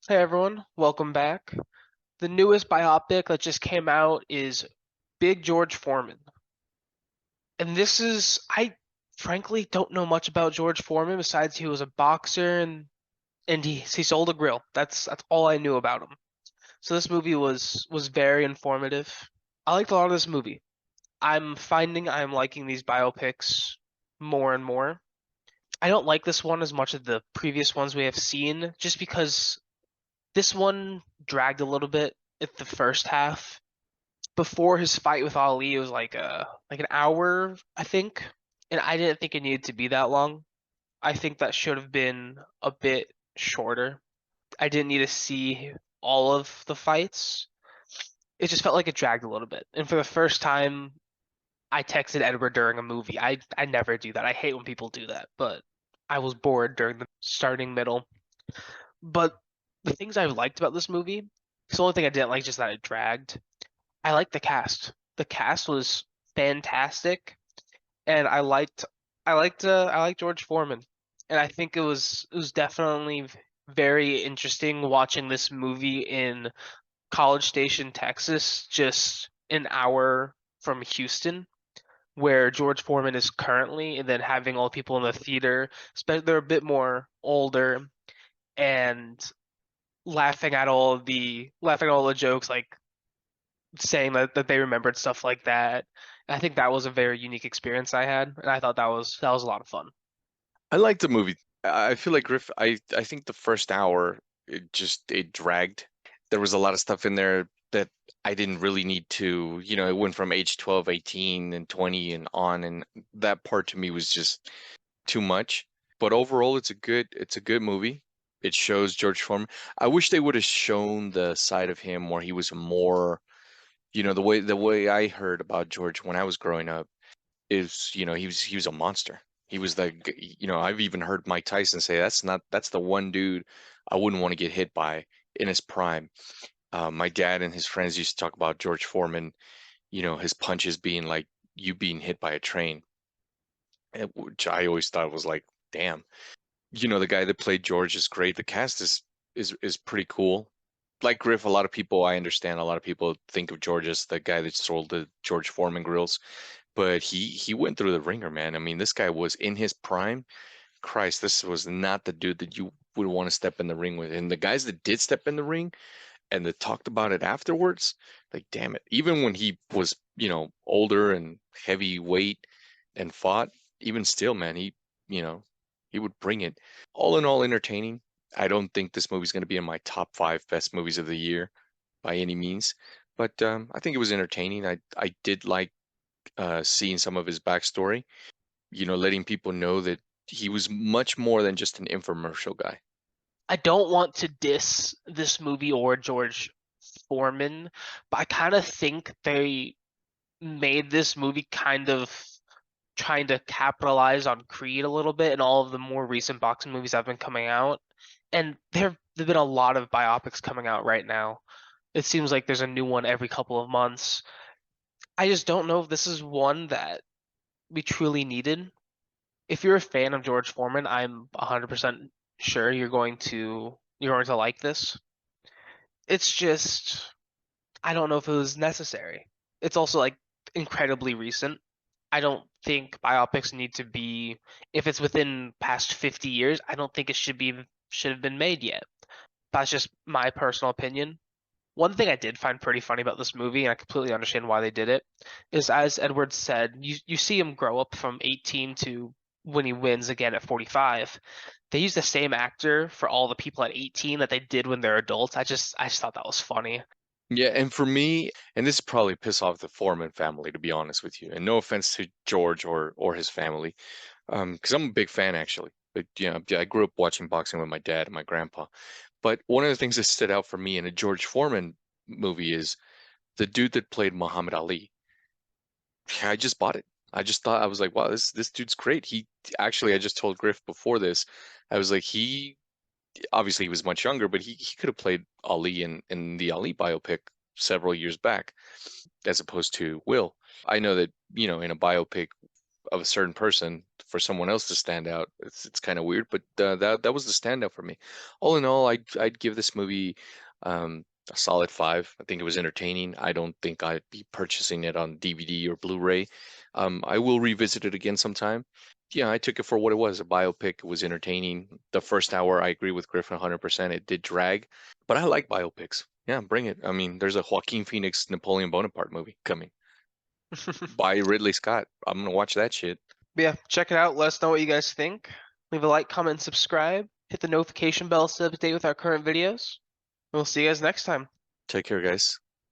Hey everyone, welcome back. The newest biopic that just came out is Big George Foreman. And I frankly don't know much about George Foreman besides he was a boxer and he sold a grill. That's all I knew about him. So this movie was very informative. I liked a lot of this movie. I'm finding I'm liking these biopics more and more. I don't like this one as much as the previous ones we have seen, just because this one dragged a little bit at the first half. Before his fight with Ali, it was like an hour, I think, and I didn't think it needed to be that long. I think that should have been a bit shorter. I didn't need to see all of the fights. It just felt like it dragged a little bit. And for the first time, I texted Edward during a movie. I never do that. I hate when people do that, but I was bored during the starting middle. But the things I liked about this movie, the only thing I didn't like is just that it dragged. I liked the cast. The cast was fantastic, and I liked George Foreman, and I think it was definitely very interesting watching this movie in College Station, Texas, just an hour from Houston, where George Foreman is currently, and then having all the people in the theater, especially they're a bit more older, and laughing at all the jokes, like saying that they remembered stuff like that. I think that was a very unique experience I had, and I thought that was a lot of fun. I liked the movie. I feel like Griff. I think the first hour it dragged. There was a lot of stuff in there that I didn't really need to. It went from age 12, 18, and 20 and on, and that part to me was just too much. But overall, it's a good movie. It shows George Foreman. I wish they would have shown the side of him where he was more, the way I heard about George when I was growing up is, he was a monster. He was I've even heard Mike Tyson say that's the one dude I wouldn't want to get hit by in his prime. My dad and his friends used to talk about George Foreman, his punches being like you being hit by a train, which I always thought was like, damn. The guy that played George is great. The cast is pretty cool. Like Griff, a lot of people, I understand, a lot of people think of George as the guy that sold the George Foreman grills, but he went through the ringer, man. I mean, this guy was in his prime. Christ, this was not the dude that you would want to step in the ring with. And the guys that did step in the ring and that talked about it afterwards, like, damn it. Even when he was, older and heavyweight and fought, even still, man, you know, he would bring it. All in all, entertaining. I don't think this movie's going to be in my top five best movies of the year by any means, but I think it was entertaining. I did like seeing some of his backstory, letting people know that he was much more than just an infomercial guy. I don't want to diss this movie or George Foreman, but I kind of think they made this movie kind of trying to capitalize on Creed a little bit and all of the more recent boxing movies that have been coming out. And there've been a lot of biopics coming out right now. It seems like there's a new one every couple of months. I just don't know if this is one that we truly needed. If you're a fan of George Foreman, I'm 100% sure you're going to like this. It's just I don't know if it was necessary. It's also like incredibly recent. I don't think biopics need to be if it's within past 50 years, I don't think it should have been made yet. That's just my personal opinion. One thing I did find pretty funny about this movie, and I completely understand why they did it, is as Edward said, you see him grow up from 18 to when he wins again at 45. They use the same actor for all the people at 18 that they did when they're adults. I just thought that was funny. Yeah, and for me, and this probably piss off the Foreman family, to be honest with you, and no offense to George or his family, because I'm a big fan actually. But I grew up watching boxing with my dad and my grandpa. But one of the things that stood out for me in a George Foreman movie is the dude that played Muhammad Ali. I just bought it. I just thought I was like, wow, this dude's great. He actually, I just told Griff before this, I was like, he obviously he was much younger, but he could have played Ali in the Ali biopic several years back, as opposed to Will. I know that in a biopic, of a certain person for someone else to stand out. It's kind of weird, but that was the standout for me. All in all, I'd give this movie a solid 5. I think it was entertaining. I don't think I'd be purchasing it on DVD or Blu-ray. I will revisit it again sometime. Yeah, I took it for what it was, a biopic. It was entertaining. The first hour, I agree with Griffin 100%. It did drag, but I like biopics. Yeah, bring it. I mean, there's a Joaquin Phoenix Napoleon Bonaparte movie coming by Ridley Scott. I'm gonna watch that shit. Yeah, check it out. Let us know what you guys think. Leave a like, comment, subscribe. Hit the notification bell to stay up to date with our current videos. We'll see you guys next time. Take care, guys.